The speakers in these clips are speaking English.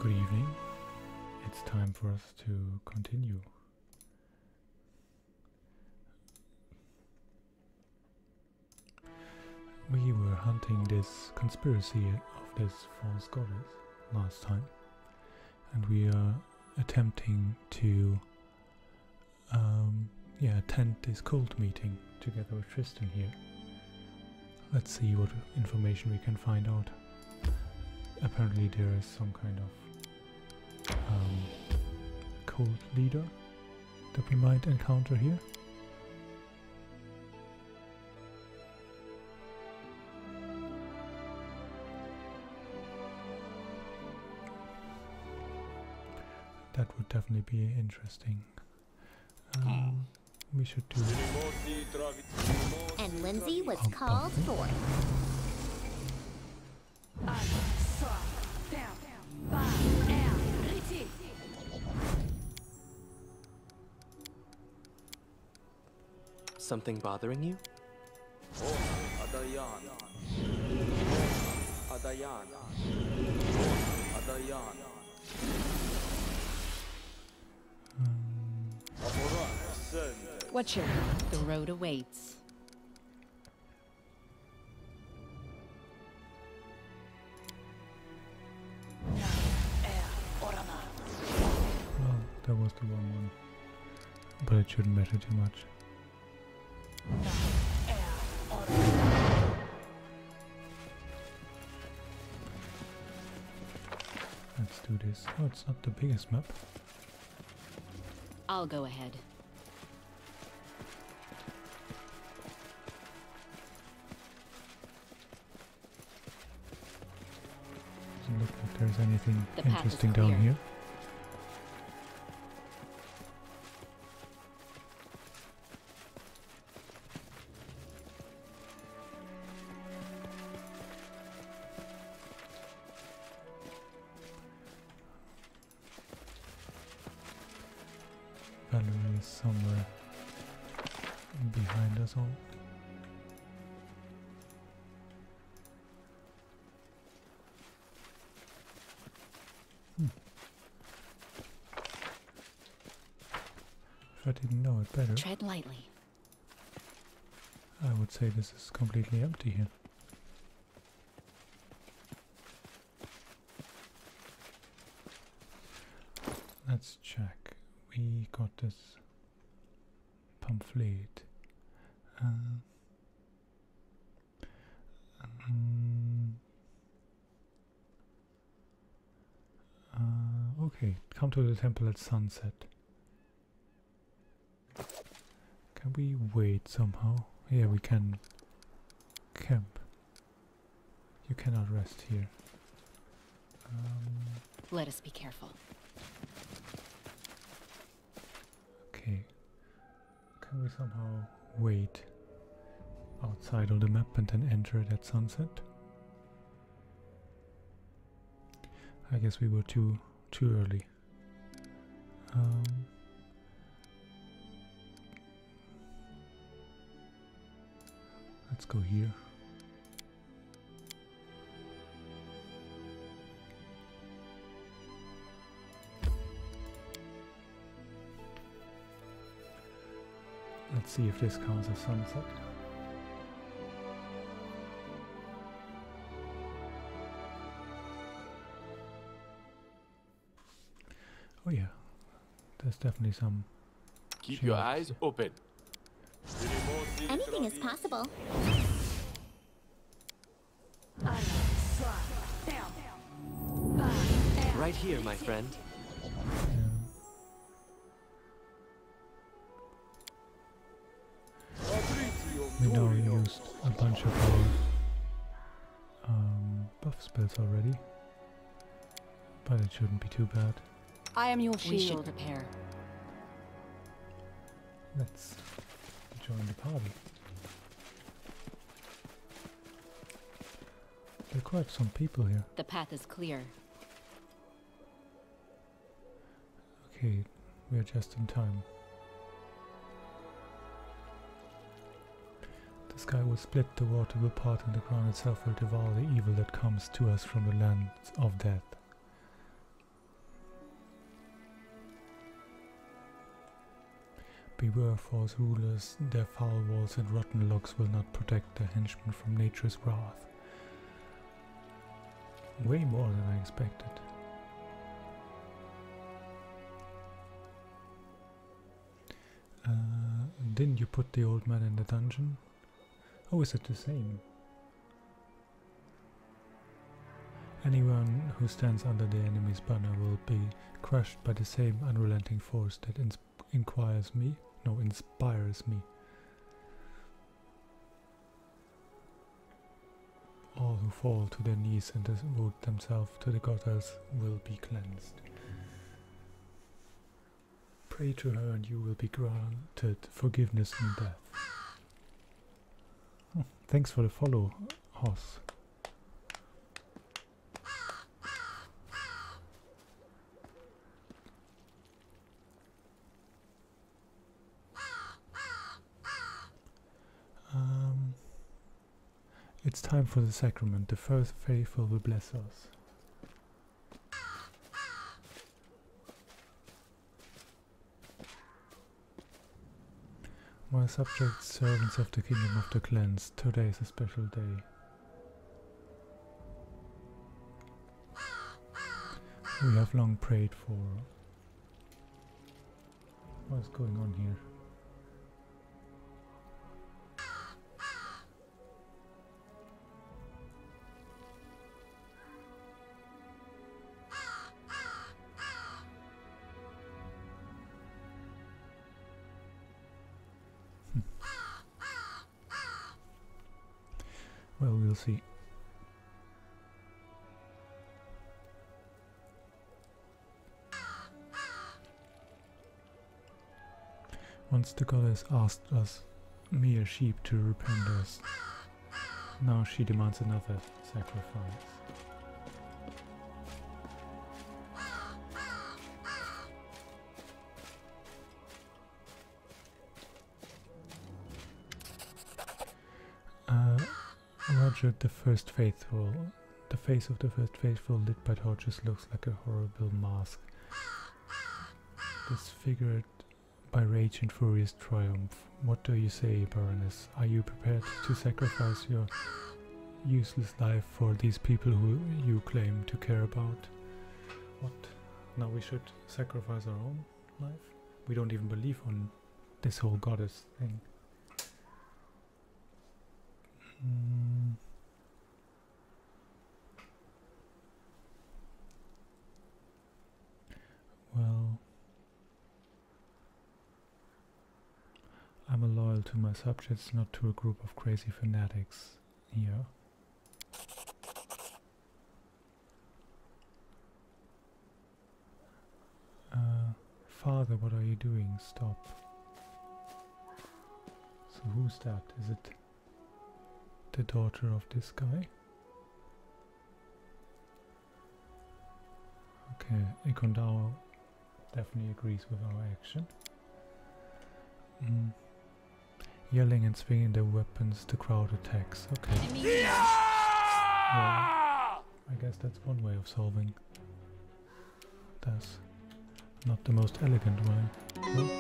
Good evening. It's time for us to continue. We were hunting this conspiracy of this false goddess last time, and we are attempting to attend this cult meeting together with Tristan here. Let's see what information we can find out. Apparently there is some kind of cult leader that we might encounter here. That would definitely be interesting. We should do it. And Lindsay was called forth. Something bothering you? Watch your the road awaits. Well, that was the wrong one, but it shouldn't matter too much. Let's do this. Oh, it's not the biggest map. I'll go ahead. Doesn't look like there's anything The path interesting is down clear. here. Valerie is somewhere behind us all. If I didn't know it better, Tread lightly. I would say this is completely empty here. Let's check. We got this pamphlet. Okay, come to the temple at sunset. Can we wait somehow? Yeah, we can camp. You cannot rest here. Let us be careful. Okay. Can we somehow wait outside of the map and then enter it at sunset? I guess we were too early. Let's go here. Let's see if this counts as sunset. Oh yeah, there's definitely some. Keep your eyes open. Anything is possible. Right here, my friend. We know we used a bunch of our buff spells already, but it shouldn't be too bad. I am your shield. We should prepare. Let's join the party. There are quite some people here. The path is clear. Okay, we're just in time. The sky will split, the water will part, and the ground itself will devour the evil that comes to us from the lands of death. beware false rulers, their foul walls and rotten logs will not protect their henchmen from nature's wrath. Way more than I expected. Didn't you put the old man in the dungeon? Oh, is it the same? Anyone who stands under the enemy's banner will be crushed by the same unrelenting force that inspires me. All who fall to their knees and devote themselves to the goddess will be cleansed. Pray to her and you will be granted forgiveness in death. Oh, thanks for the follow, Hoss. It's time for the sacrament. The first faithful will bless us. My subjects, servants of the kingdom of the clans, today is a special day. We have long prayed for... What is going on here? Well, we'll see. Once the goddess asked us, mere sheep, to repent us. Now she demands another sacrifice. Roger, the first faithful. The face of the first faithful lit by torches looks like a horrible mask, disfigured by rage and furious triumph. What do you say, Baroness? Are you prepared to sacrifice your useless life for these people who you claim to care about? What? Now we should sacrifice our own life? We don't even believe on this whole goddess thing. Well, I'm loyal to my subjects, not to a group of crazy fanatics here. Father, what are you doing? Stop. So who's that? Is it the daughter of this guy? Okay, Ikondao definitely agrees with our action. Yelling and swinging their weapons, the crowd attacks. Okay. Well, I guess that's one way of solving this. Not the most elegant way. Well,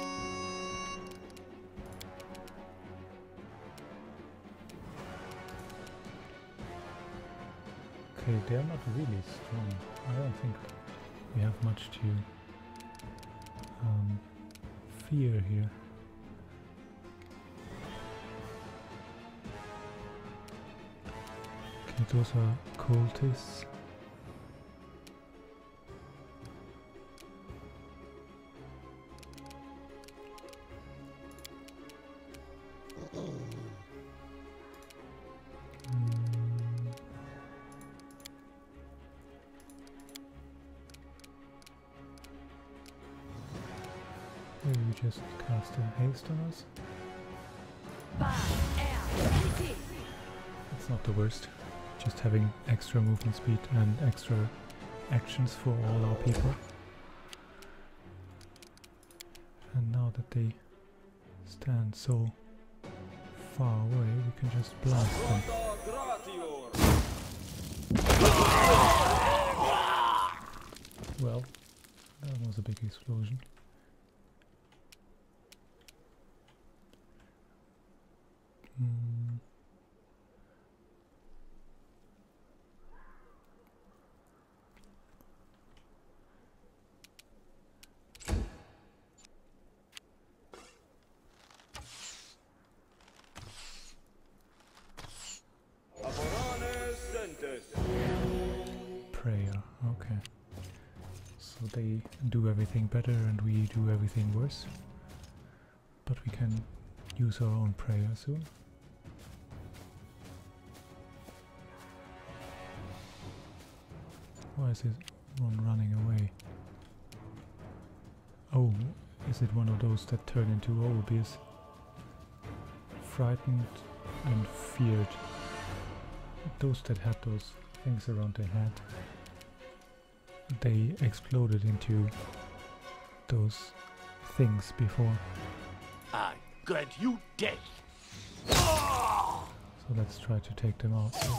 okay, they are not really strong. I don't think we have much to fear here. Okay, those are cultists. Maybe we just cast a haste on us. It's not the worst. Just having extra movement speed and extra actions for all our people. And now that they stand so far away, we can just blast them. Well, that was a big explosion. Mm. Prayer, okay. So they do everything better and we do everything worse. But we can use our own prayer soon. Why is it one running away? Oh, is it one of those that turn into Obeys? Frightened and feared. Those that had those things around their head. They exploded into those things before. I grant you death. So let's try to take them out first.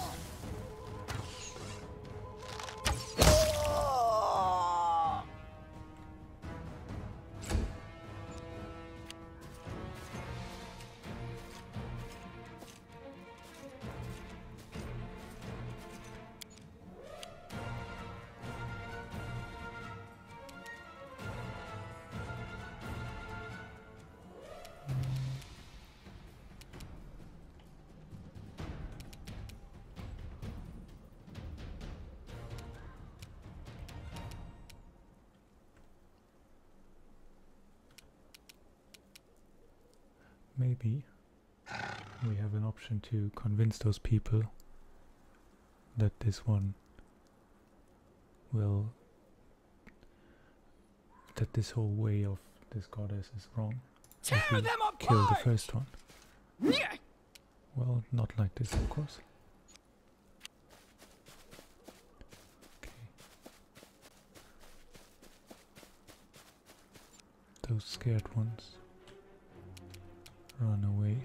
Maybe we have an option to convince those people that this one will, that this whole way of this goddess is wrong. If we kill the first one. Well, not like this, of course. Okay. Those scared ones run away.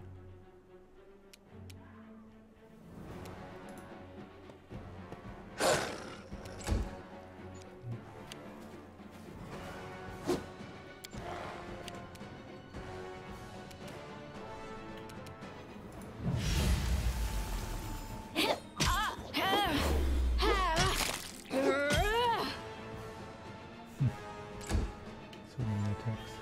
So many attacks.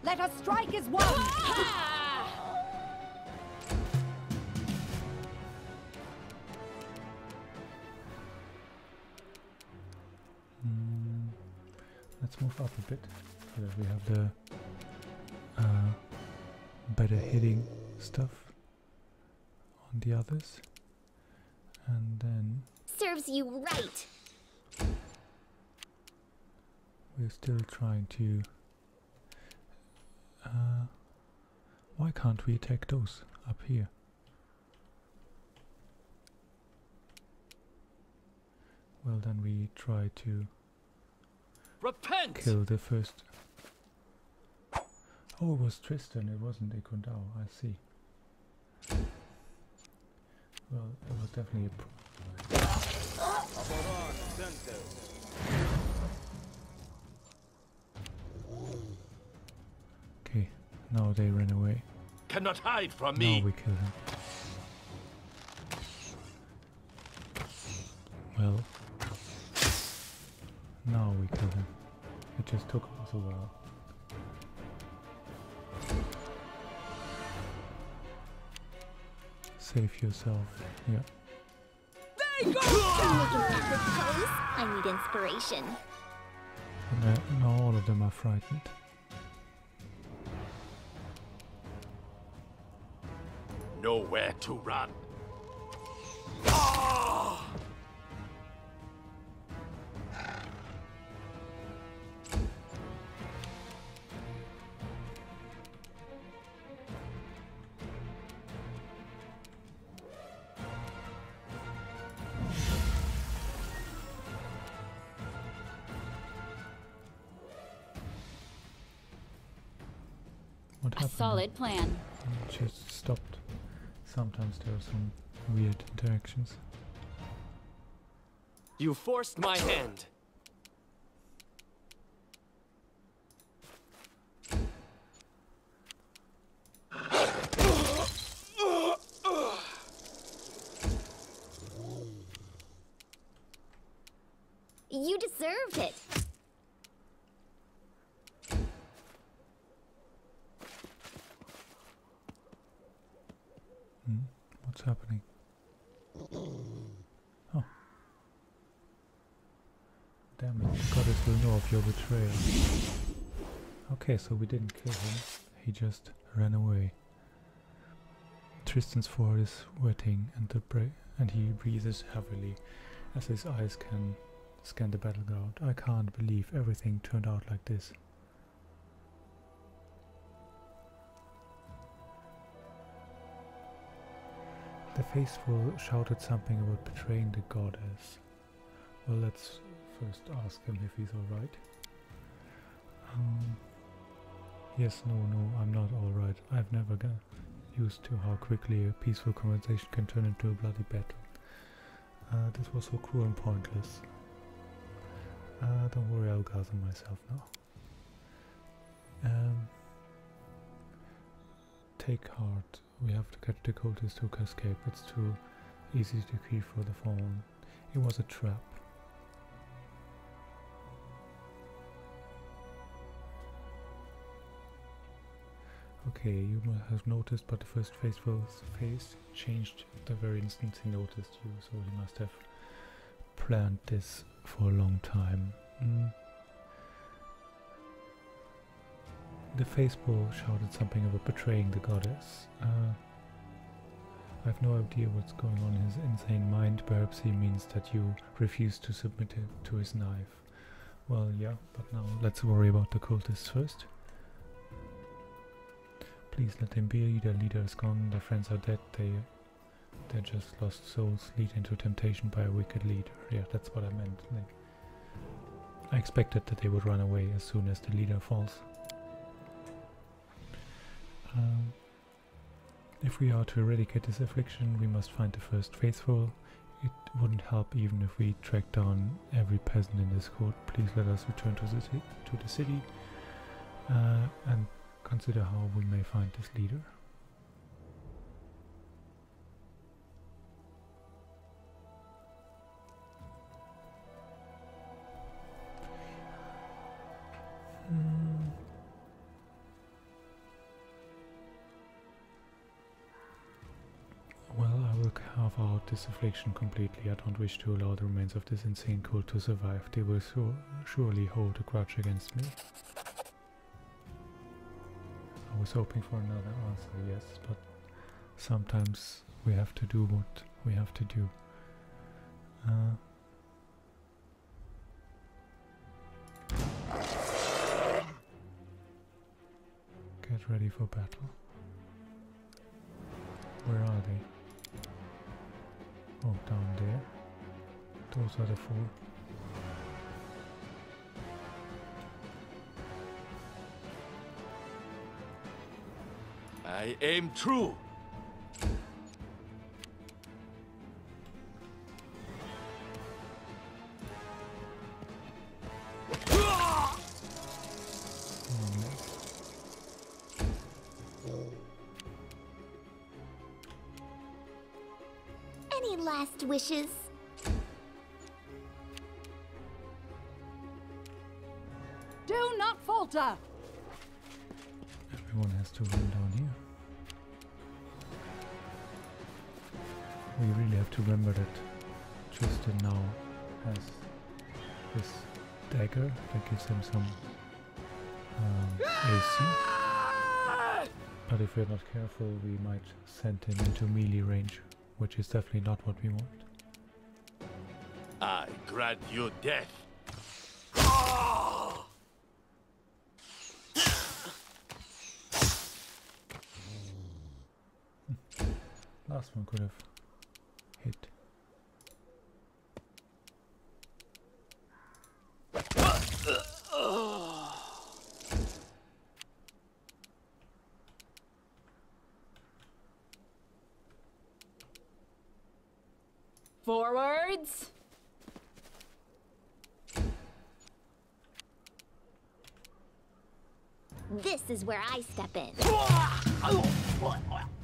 Let us strike as one! Let's move up a bit so that we have the better hitting stuff on the others. And then Serves you right. we're still trying to... why can't we attack those up here? Well, then we try to Repent! kill the first. Oh, it was Tristan, it wasn't Ikundao, I see. Well, it was definitely okay, now they ran away. Cannot hide from Now me. we kill him. Well, now we kill him. It just took us a while. Save yourself. Yeah. I'm making perfect pose. I need inspiration. Now all of them are frightened. Nowhere to run. What A happened? solid plan. It just stopped. Sometimes there are some weird interactions. You forced my hand. You deserved it. What's happening? Oh. Damn it, the goddess will know of your betrayal. Okay, so we didn't kill him. He just ran away. Tristan's forehead is wetting and he breathes heavily as his eyes can scan the battleground. I can't believe everything turned out like this. The faithful shouted something about betraying the goddess. Well, let's first ask him if he's alright. Yes, no, I'm not alright. I've never got used to how quickly a peaceful conversation can turn into a bloody battle. This was so cruel and pointless. Don't worry, I'll gather myself now. Take heart. We have to catch the cultist who can escape. It's too easy to keep for the fallen. It was a trap. Okay, you must have noticed, but the first faithful's face changed the very instant he noticed you, so he must have planned this for a long time. The faithful shouted something about betraying the goddess. I have no idea what's going on in his insane mind. Perhaps he means that you refuse to submit it to his knife. Well, yeah, but now let's worry about the cultists first. Please let him be. Their leader is gone, their friends are dead, they're just lost souls lead into temptation by a wicked leader. Yeah, that's what I meant. Like, I expected that they would run away as soon as the leader falls. If we are to eradicate this affliction, we must find the first faithful. It wouldn't help even if we track down every peasant in this court. Please let us return to the city and consider how we may find this leader. Well, I will carve out this affliction completely. I don't wish to allow the remains of this insane cult to survive. They will surely hold a grudge against me. I was hoping for another answer, yes, but sometimes we have to do what we have to do. Get ready for battle. Where are they? Oh, down there. Those are the four. I aim true. Any last wishes? Do not falter! Everyone has to run down here. We really have to remember that Tristan now has this dagger that gives him some AC. But if we're not careful, we might send him into melee range, which is definitely not what we want. I grant you death. Last one could have hit. Forwards! This is where I step in.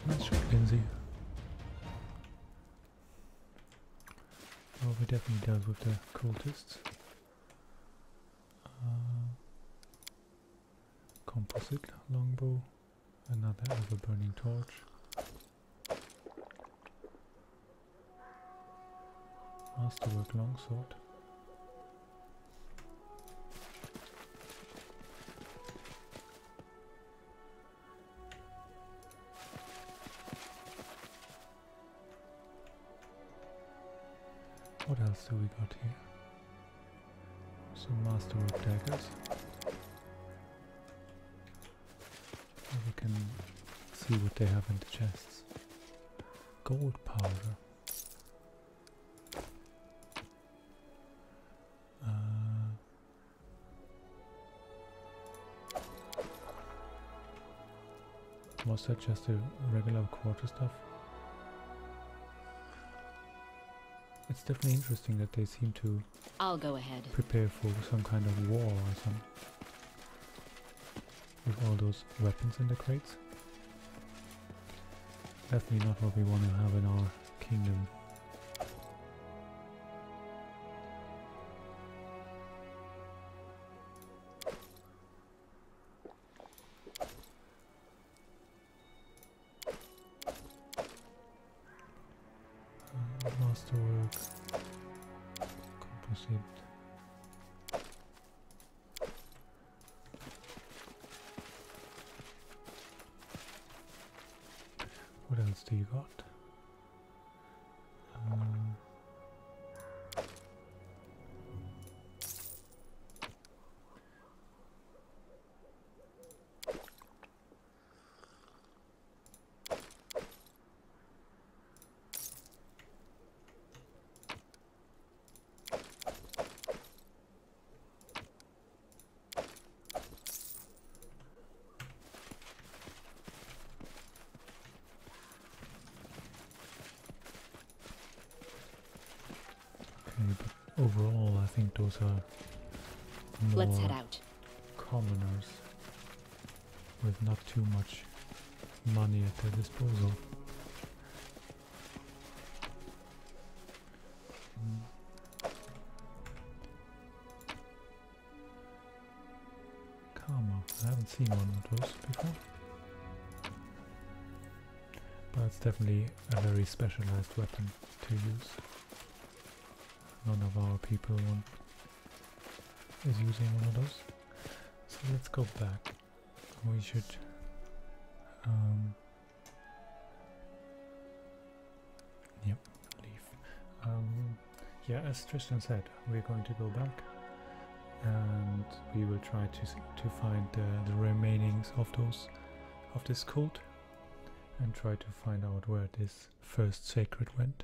Nice shot, Lindsay. Well, we definitely dealt with the cultists. Composite longbow, another ever-burning torch. Masterwork longsword. What else do we got here? Some masterwork daggers. We can see what they have in the chests. Gold powder. Was that just a regular quarter stuff? It's definitely interesting that they seem to I'll go ahead. prepare for some kind of war or something. With all those weapons in the crates. Definitely not what we want to have in our kingdom. Masterwork, composite. What else do you got? But overall, I think those are Let's more head out. commoners with not too much money at their disposal. Karma. I haven't seen one of those before. But it's definitely a very specialized weapon to use. None of our people is using one of those. So let's go back. We should yep, leave. Yeah, as Tristan said, we're going to go back and we will try to find the remainings of this cult and try to find out where this first sacred went.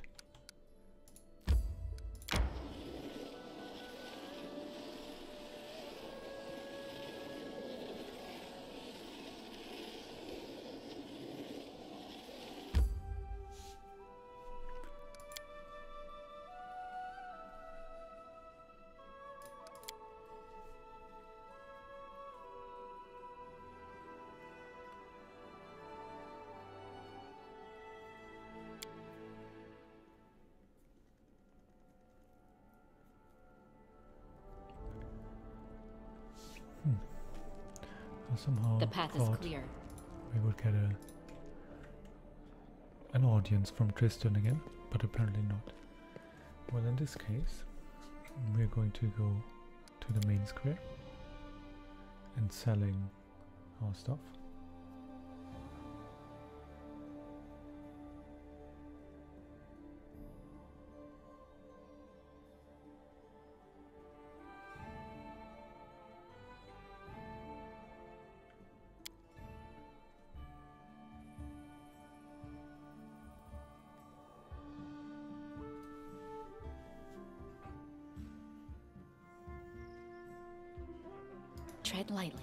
Somehow The path is thought clear. we would get an audience from Tristan again, but apparently not. Well, in this case, we're going to go to the main square and selling our stuff. Tread lightly.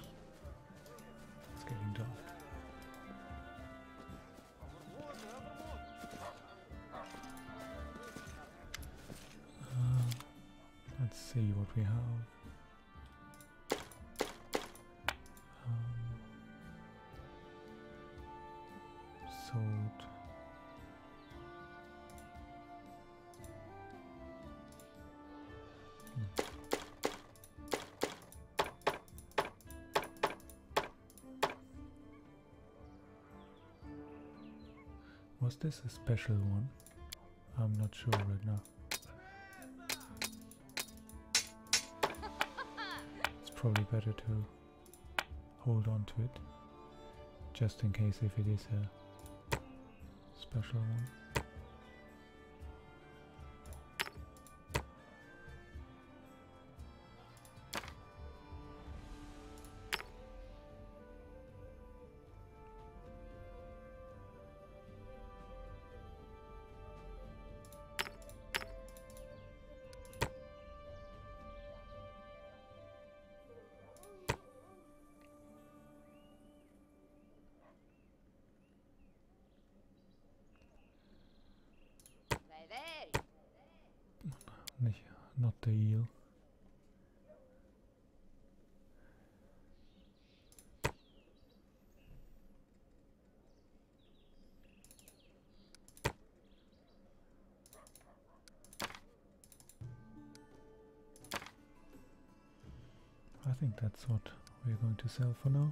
It's getting dark. Let's see what we have. Sold. Was this a special one? I'm not sure right now. It's probably better to hold on to it, just in case if it is a special one. Not the eel. I think that's what we're going to sell for now.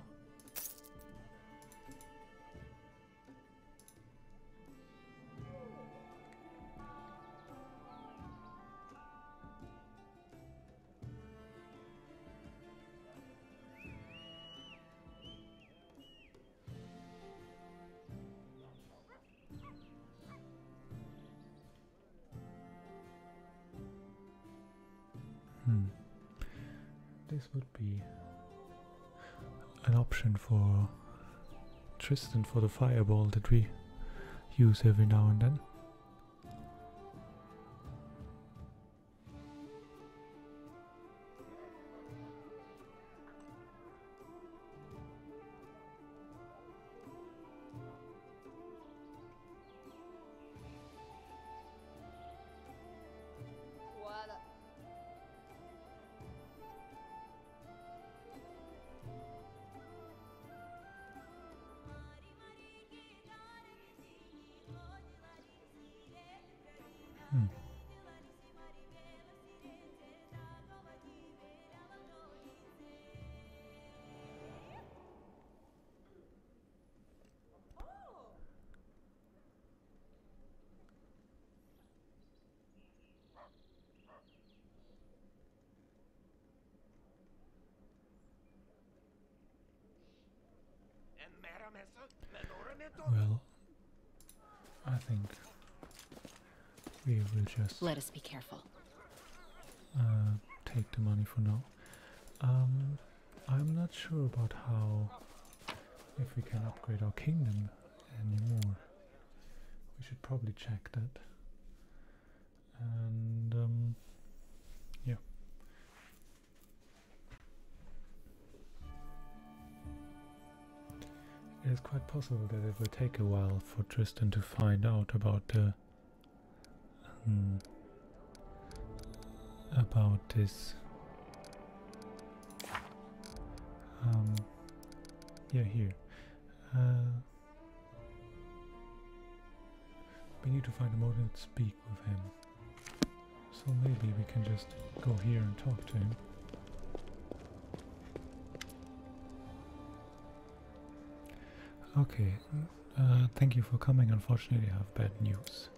This would be an option for Tristan for the fireball that we use every now and then. Well, I think we will just Let us be careful. take the money for now. I'm not sure about how, if we can upgrade our kingdom anymore. We should probably check that. And yeah. It is quite possible that it will take a while for Tristan to find out about the about this. Yeah, here. We need to find a moment to speak with him. So maybe we can just go here and talk to him. Okay, thank you for coming. Unfortunately, I have bad news.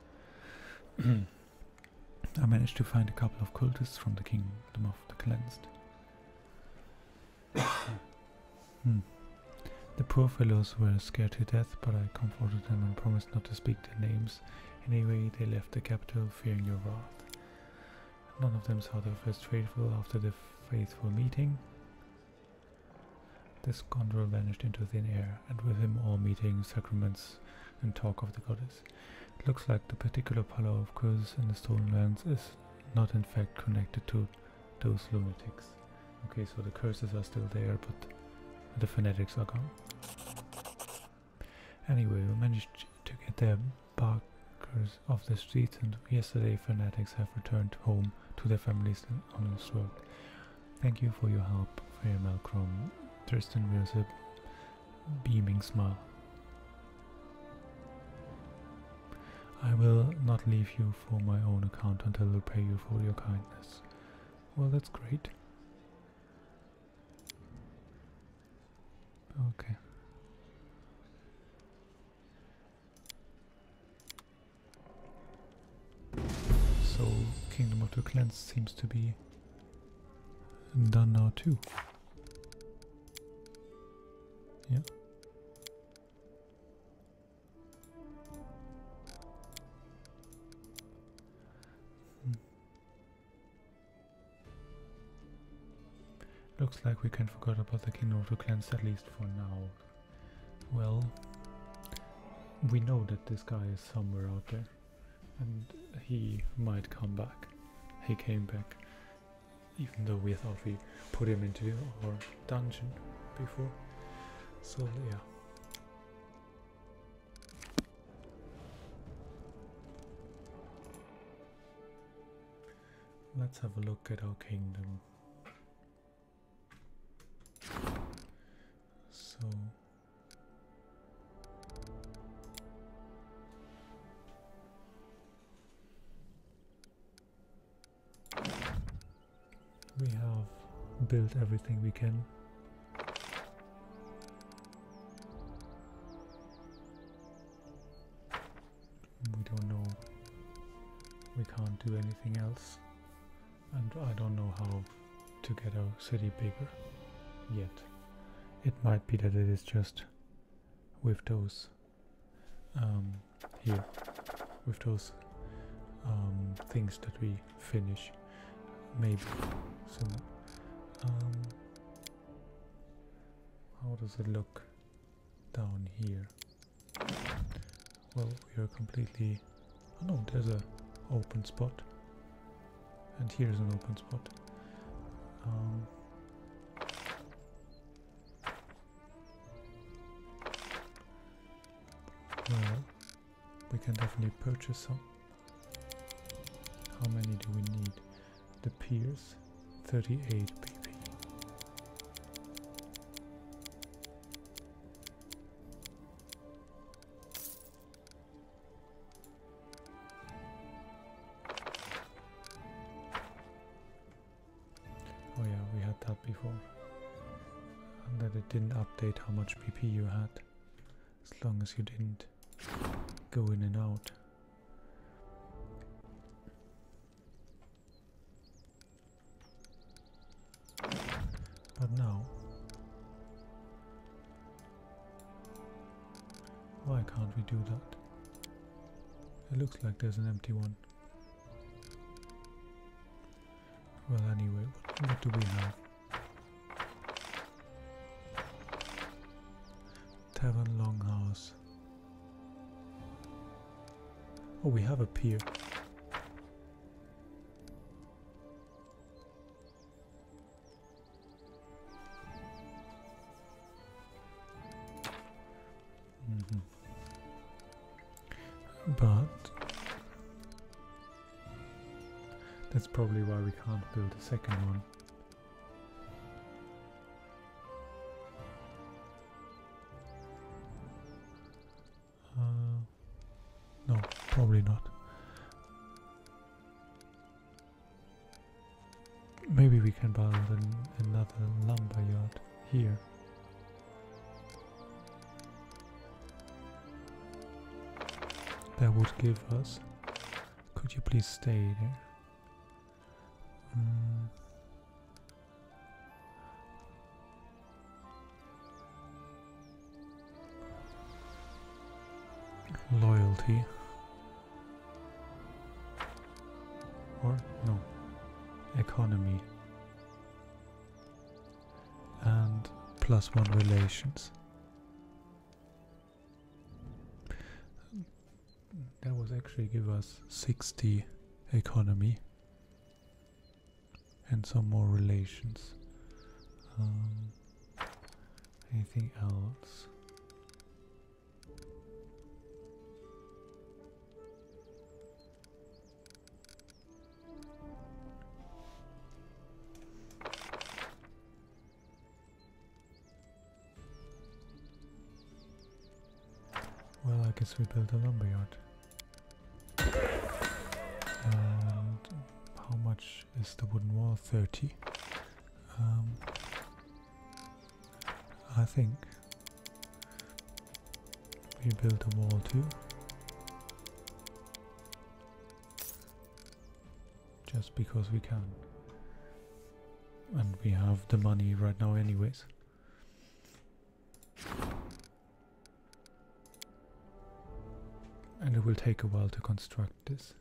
I managed to find a couple of cultists from the Kingdom of the Cleansed. The poor fellows were scared to death, but I comforted them and promised not to speak their names. Anyway, they left the capital, fearing your wrath. None of them saw their first faithful after the faithful meeting. The scoundrel vanished into thin air, and with him all meetings, sacraments, and talk of the goddess. It looks like the particular power of curse in the Stolen Lands is not in fact connected to those lunatics. Okay, so the curses are still there, but the fanatics are gone. Anyway, we managed to get the barkers off the streets, and yesterday fanatics have returned home to their families on this world. Thank you for your help, Fair Malcolm. Tristan wears a beaming smile. I will not leave you for my own account until I repay you for your kindness. Well, that's great. Okay. So, Kingdom of the Clans seems to be done now too. Yeah. Looks like we can forget about the Kingdom of the Clans, at least for now. Well, we know that this guy is somewhere out there, and he might come back. He came back, even though we thought we put him into our dungeon before. So yeah. Let's have a look at our kingdom. So we have built everything we can. We don't know, we can't do anything else, and I don't know how to get our city bigger yet. It might be that it is just with those here, with those things that we finish, maybe soon. How does it look down here? Well, we are completely... Oh no, there's a open spot, and here's an open spot. Well, we can definitely purchase some. How many do we need? The piers, 38 PP. Oh yeah, we had that before. And that it didn't update how much PP you had, as long as you didn't go in and out. But now, why can't we do that? It looks like there's an empty one. Well, anyway, what do we have? Tavern Longhouse. Oh, we have a pier. But that's probably why we can't build a second one. No, probably not. Maybe we can build another lumber yard here. That would give us... Could you please stay there? Loyalty. Or, no. Economy. And +1 relations. That would actually give us 60 economy and some more relations. Anything else? guess we build a lumberyard. And how much is the wooden wall? 30. I think we build a wall too. Just because we can. And we have the money right now anyways. And it will take a while to construct this.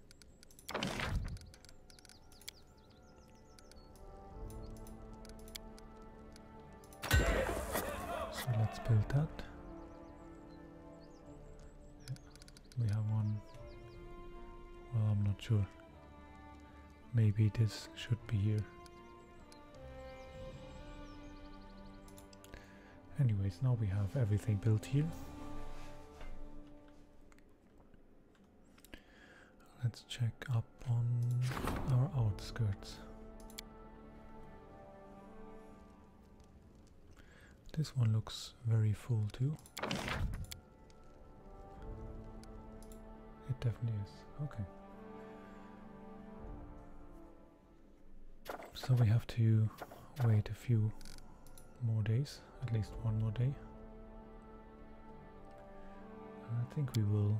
So let's build that. Yeah, we have one. Well, I'm not sure. Maybe this should be here. Anyways, now we have everything built here. Let's check up on our outskirts. This one looks very full too. It definitely is. Okay. So we have to wait a few more days, at least one more day. I think we will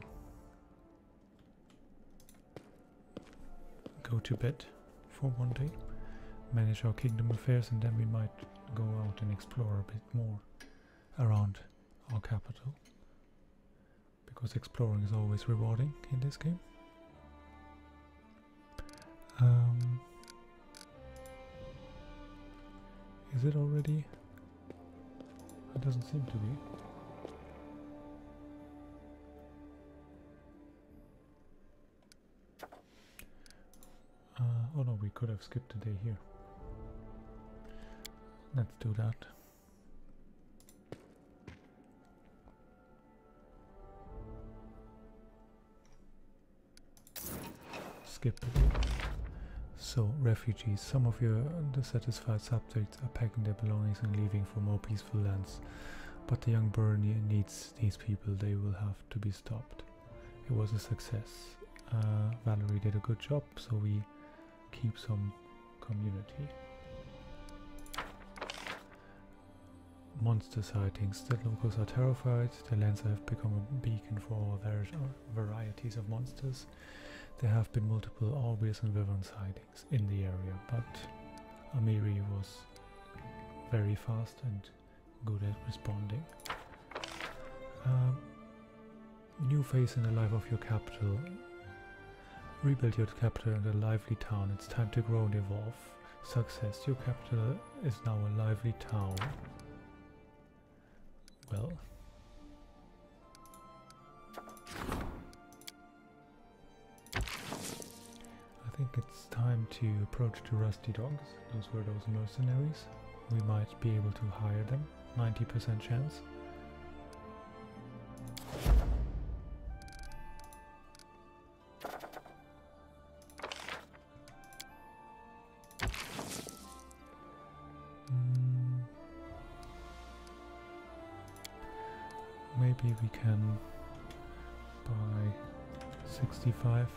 go to bed for one day, manage our kingdom affairs, and then we might go out and explore a bit more around our capital, because exploring is always rewarding in this game. Is it already? It doesn't seem to be. Oh no, we could have skipped a day here. Let's do that. Skip a day. So, refugees. Some of your dissatisfied subjects are packing their belongings and leaving for more peaceful lands. But the young Bernie needs these people. They will have to be stopped. It was a success. Valerie did a good job, so we keep some community. Monster sightings. The locals are terrified. The lands have become a beacon for all varieties of monsters. There have been multiple Orbeez and Wyvern sightings in the area, but Amiri was very fast and good at responding. New phase in the life of your capital. Rebuild your capital into a lively town. It's time to grow and evolve. Success. Your capital is now a lively town. Well. I think it's time to approach the Rusty Dogs. Those were those mercenaries. We might be able to hire them. 90% chance. Maybe we can buy 65.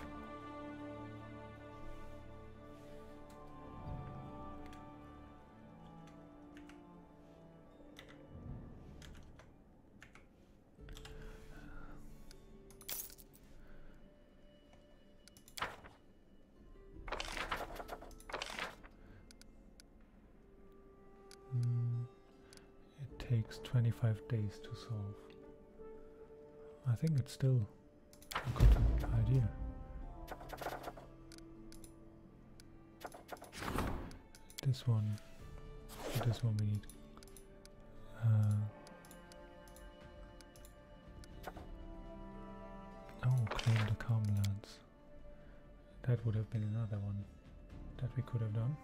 It takes 25 days to solve. I think it's still a good idea. This one we need. Claim the calm lands. That would have been another one that we could have done.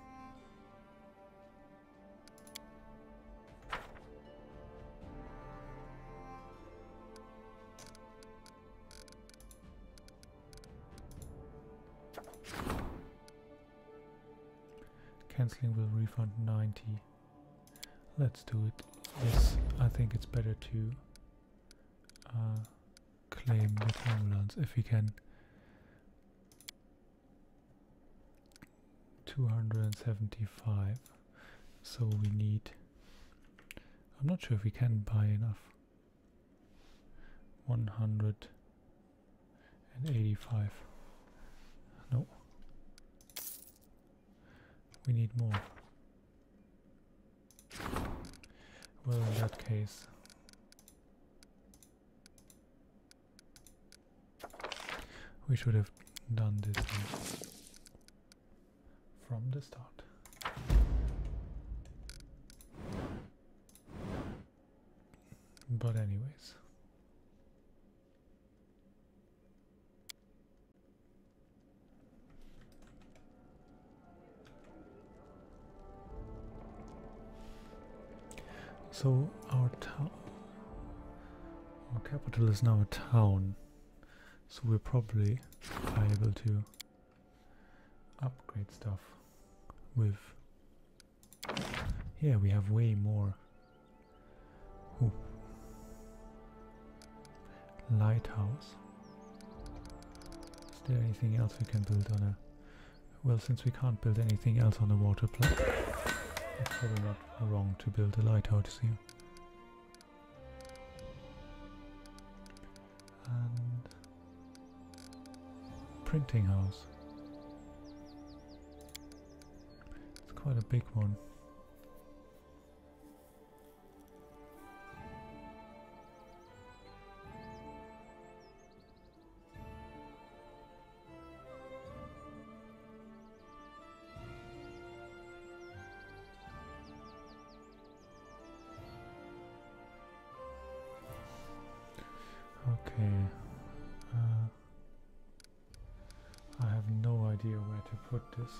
Cancelling will refund 90. Let's do it. Yes, I think it's better to claim the homelands if we can. 275. So we need. I'm not sure if we can buy enough. 185. No. We need more. Well, in that case, we should have done this from the start. But anyways. So our capital is now a town, so we're probably able to upgrade stuff with. Yeah, we have way more. Ooh. Lighthouse. Is there anything else we can build on a? Well, since we can't build anything else on a water plant, it's probably not wrong to build a lighthouse here. And printing house. It's quite a big one. Okay, I have no idea where to put this.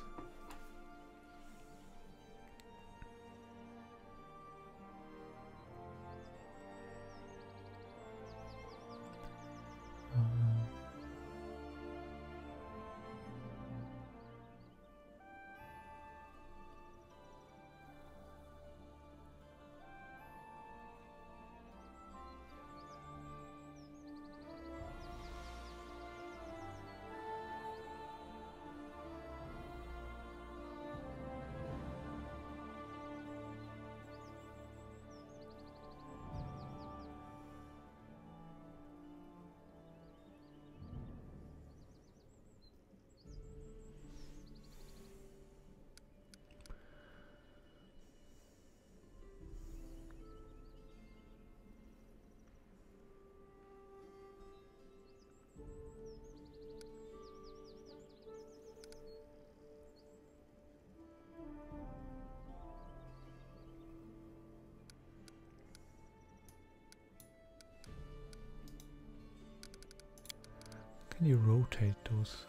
Can you rotate those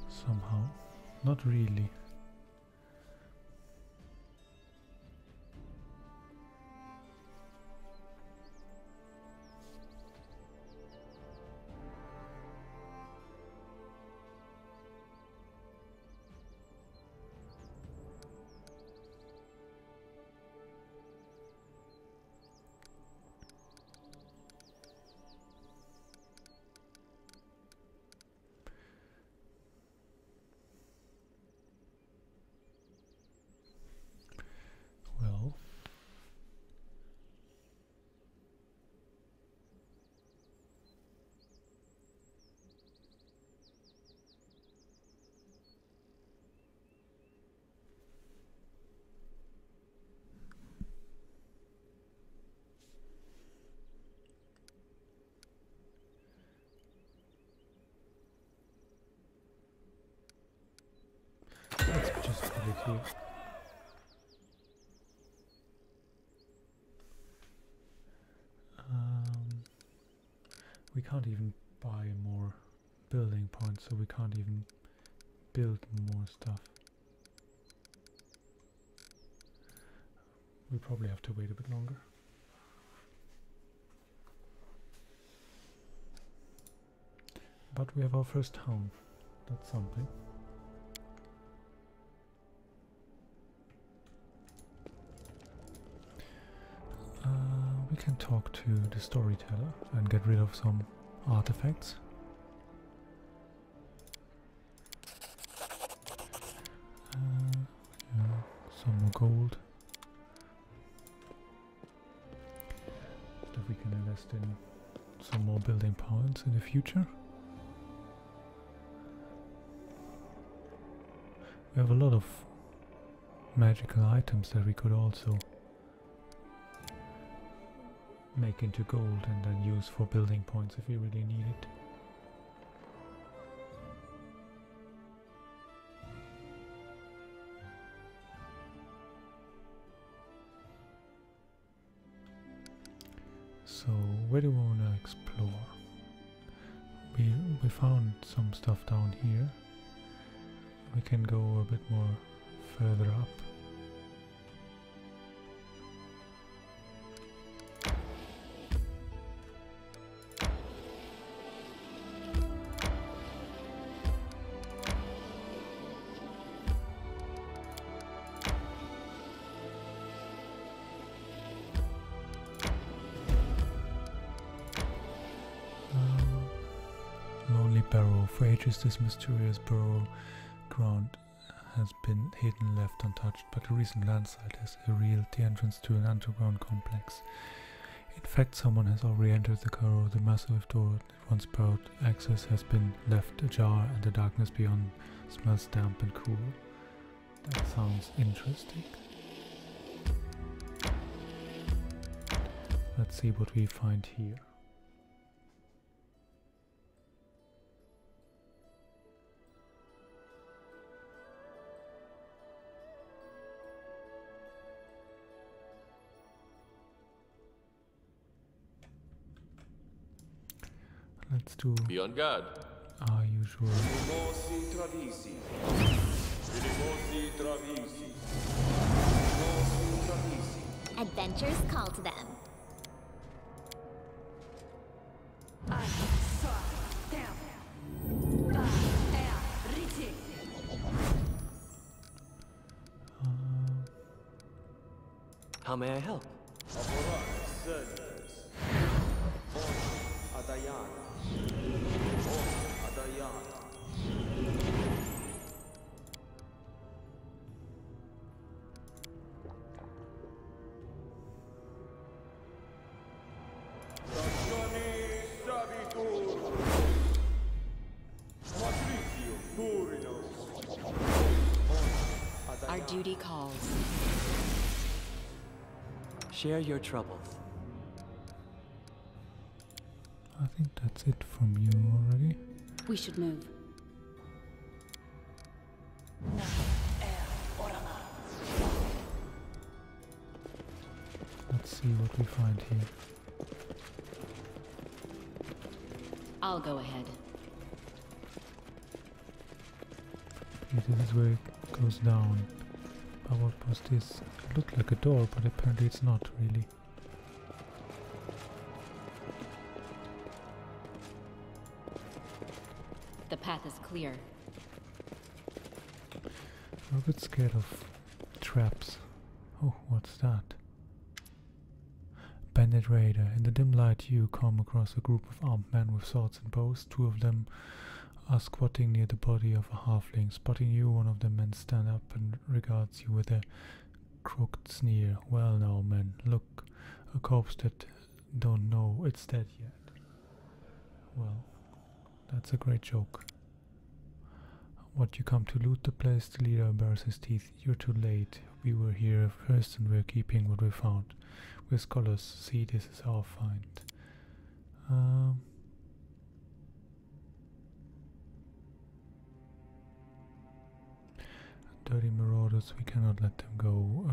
somehow? Not really. Well, let's just put it here. We can't even buy more building points, so we can't even build more stuff. We probably have to wait a bit longer. But we have our first town. That's something. We can talk to the storyteller and get rid of some artifacts. Yeah, some more gold that we can invest in some more building points in the future. We have a lot of magical items that we could also make into gold and then use for building points if we really need it. So where do we want to explore? We found some stuff down here. We can go a bit more further up. Lonely Barrow. For ages this mysterious burrow ground has been hidden, left untouched, but a recent landslide has revealed the entrance to an underground complex. In fact, someone has already entered the burrow. The massive door that once barred access has been left ajar, and the darkness beyond smells damp and cool. That sounds interesting. Let's see what we find here. Let's do Be on guard. our usual. Adventures call to them. How may I help? Our duty calls. Share your troubles. I think that's it from you already. We should move. Let's see what we find here. I'll go ahead. Okay, this is where it goes down. But what was this? It looked like a door, but apparently it's not really. The path is clear. I'm a bit scared of traps. Oh, what's that? Bandit Raider. In the dim light you come across a group of armed men with swords and bows. Two of them are squatting near the body of a halfling. Spotting you, one of the men stand up and regards you with a crooked sneer. Well now, men, look, a corpse that don't know it's dead yet. Well, that's a great joke. What, you come to loot the place? The leader bares his teeth. You're too late. We were here first and we're keeping what we found. We're scholars. See, this is our find. Dirty marauders, we cannot let them go.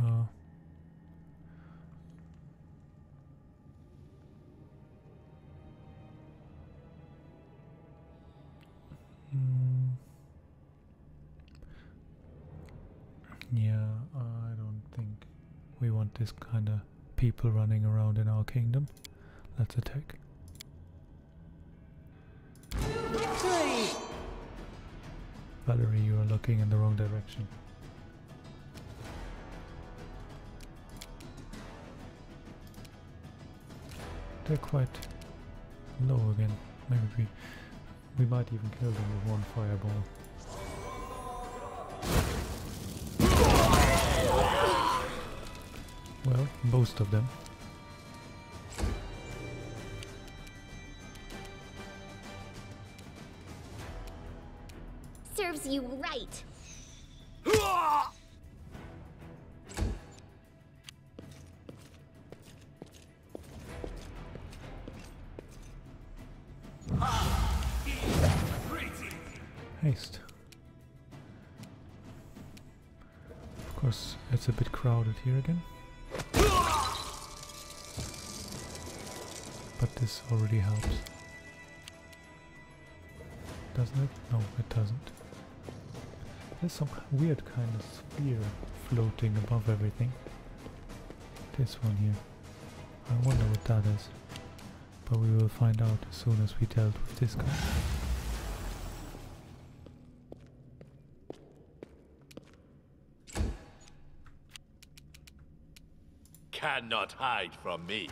Yeah, I don't think we want this kind of people running around in our kingdom. Let's attack. Valerie, you are looking in the wrong direction. they're quite low again. Maybe we might even kill them with one fireball. Well, most of them. Serves you right. Haste. Of course, it's a bit crowded here again. But this already helps. Doesn't it? No, it doesn't. There's some weird kind of sphere floating above everything. This one here. I wonder what that is. But we will find out as soon as we dealt with this guy. Cannot hide from me.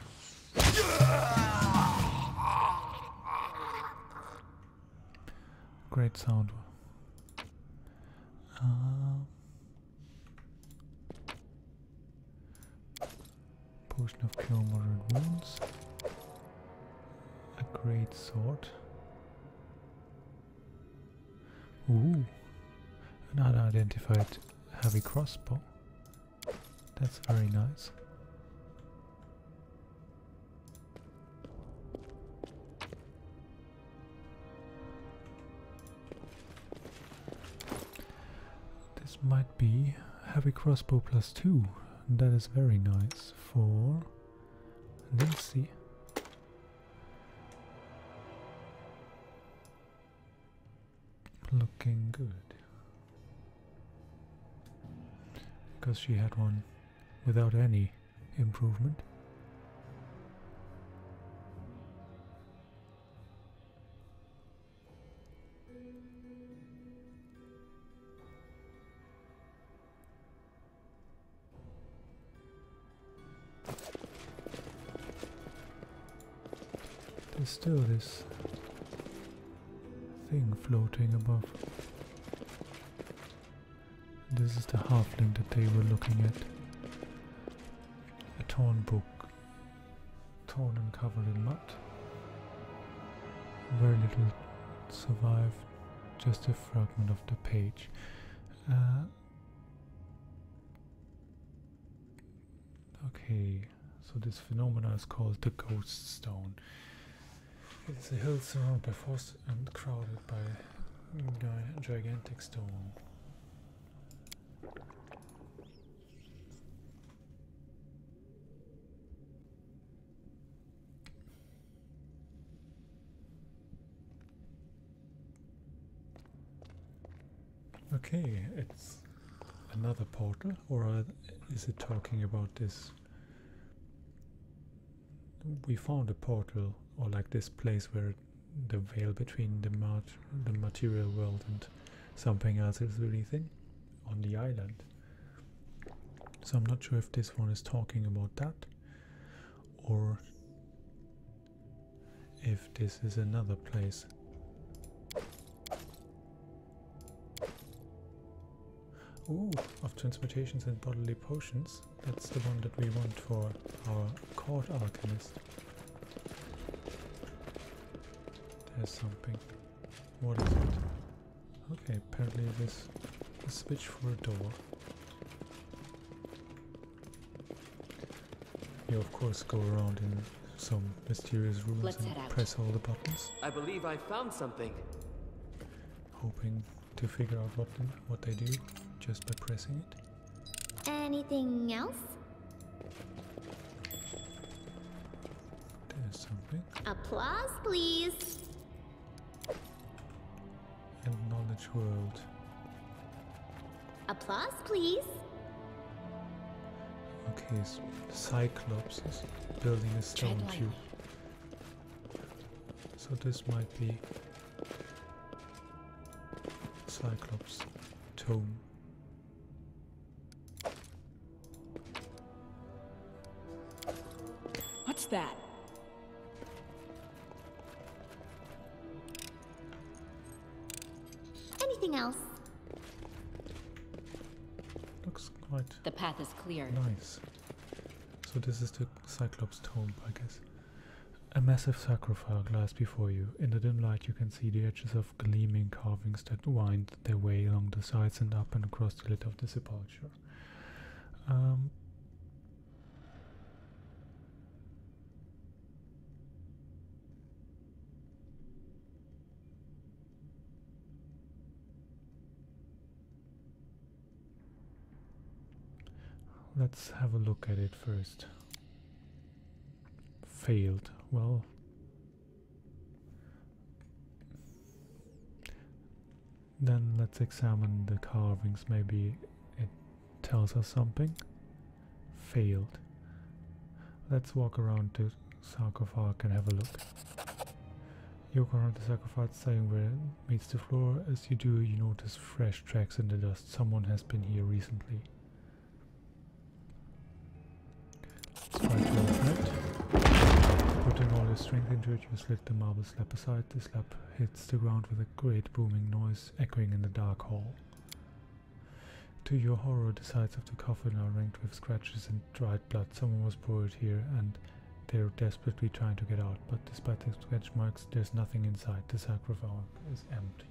Great sound. Potion of cure moderate wounds. A great sword. Ooh, an unidentified heavy crossbow. That's very nice. This might be heavy crossbow +2. That is very nice for Lindsay. Looking good. Because she had one without any improvement. There's still this thing floating above. This is the halfling that they were looking at. A torn book, torn and covered in mud. Very little survived, just a fragment of the page. Okay, so this phenomena is called the Ghost Stone. It is a hill surrounded by forest and crowded by gigantic stone. Okay, it's another portal, or is it talking about this? We found a portal, or like this place where the veil between the material world and something else is releasing on the island. So I'm not sure if this one is talking about that, or if this is another place. Ooh, of transmutations and bodily potions. That's the one that we want for our court alchemist. There's something. What is it? Okay, apparently it is a switch for a door. You of course go around in some mysterious rooms Let's and head out. press all the buttons, I believe I found something. hoping to figure out what they do just by pressing it. Anything else? There's something. Applause, please. And knowledge world. Applause, please. Okay, Cyclops is building a stone Tread cube. lightly. So this might be Cyclops' tome. What's that? something else. Looks quite The path is clear. nice. So this is the Cyclops tomb, I guess. A massive sarcophage lies before you. In the dim light you can see the edges of gleaming carvings that wind their way along the sides and up and across the lid of the sepulchre. Let's have a look at it first. Failed. Well, then let's examine the carvings. Maybe it tells us something. Failed. Let's walk around the sarcophage and have a look. You walk around the sarcophage, saying where it meets the floor. As you do, you notice fresh tracks in the dust. Someone has been here recently. Let's try to open it. Putting all your strength into it, you slid the marble slab aside. The slab hits the ground with a great booming noise, echoing in the dark hall. To your horror, the sides of the coffin are ranked with scratches and dried blood. Someone was buried here, and they're desperately trying to get out. But despite the scratch marks, there's nothing inside. The sarcophagus is empty.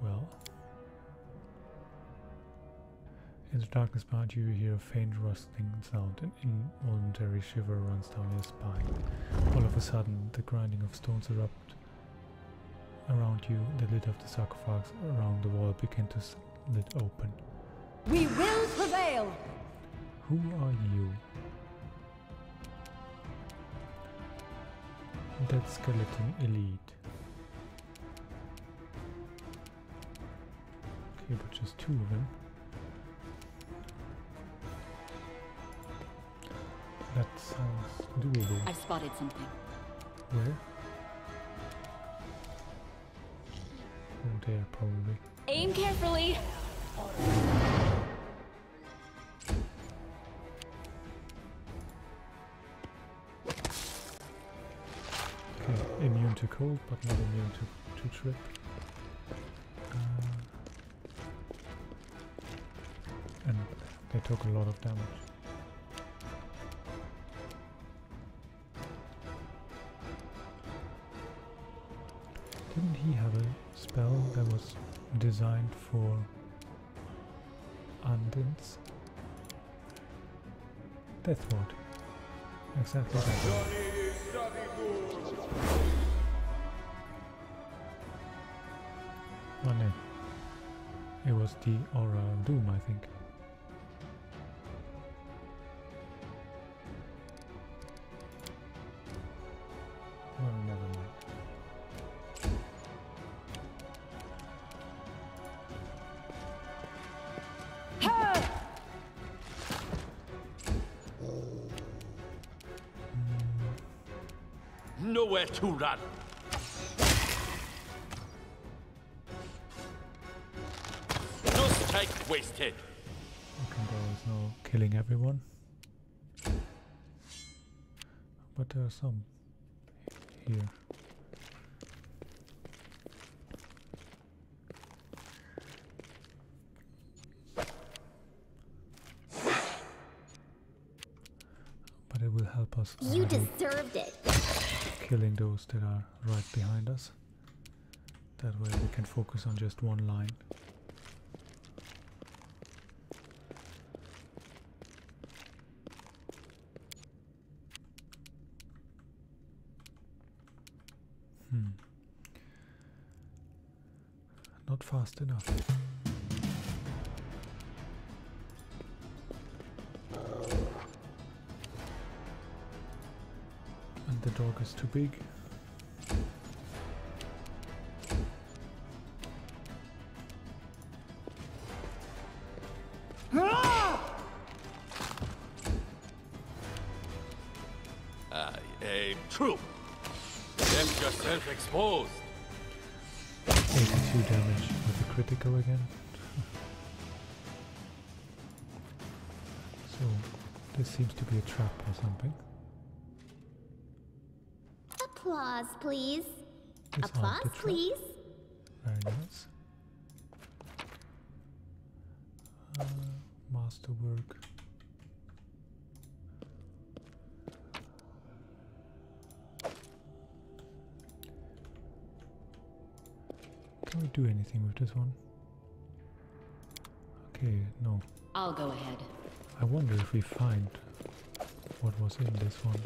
Well, in the darkness behind you, you hear a faint rustling sound. An involuntary shiver runs down your spine. All of a sudden, the grinding of stones erupt around you. The lid of the sarcophagus around the wall begins to split open. We will prevail! Who are you? That skeleton elite. Okay, but just two of them. That sounds doable. I spotted something. Where? Oh, there, probably. Aim carefully! Okay, immune to cold, but not immune to trip. And they took a lot of damage. Didn't he have a spell that was designed for Andins? Death Ward. Exactly that one. Oh no. It was the Aura of Doom, I think. Well, never mind. Nowhere to run. No strike wasted. Okay, there is no killing everyone. But there are some here. But it will help us. You deserved it. Killing those that are right behind us. That way we can focus on just one line. Not fast enough. And the dog is too big. I aim true. Left yourself exposed. 82 damage with a critical again. So this seems to be a trap or something. Applause, please. This aren't Applause, the trap. please. Very nice. Masterwork. Can we do anything with this one? Okay, no. I'll go ahead. I wonder if we find what was in this one.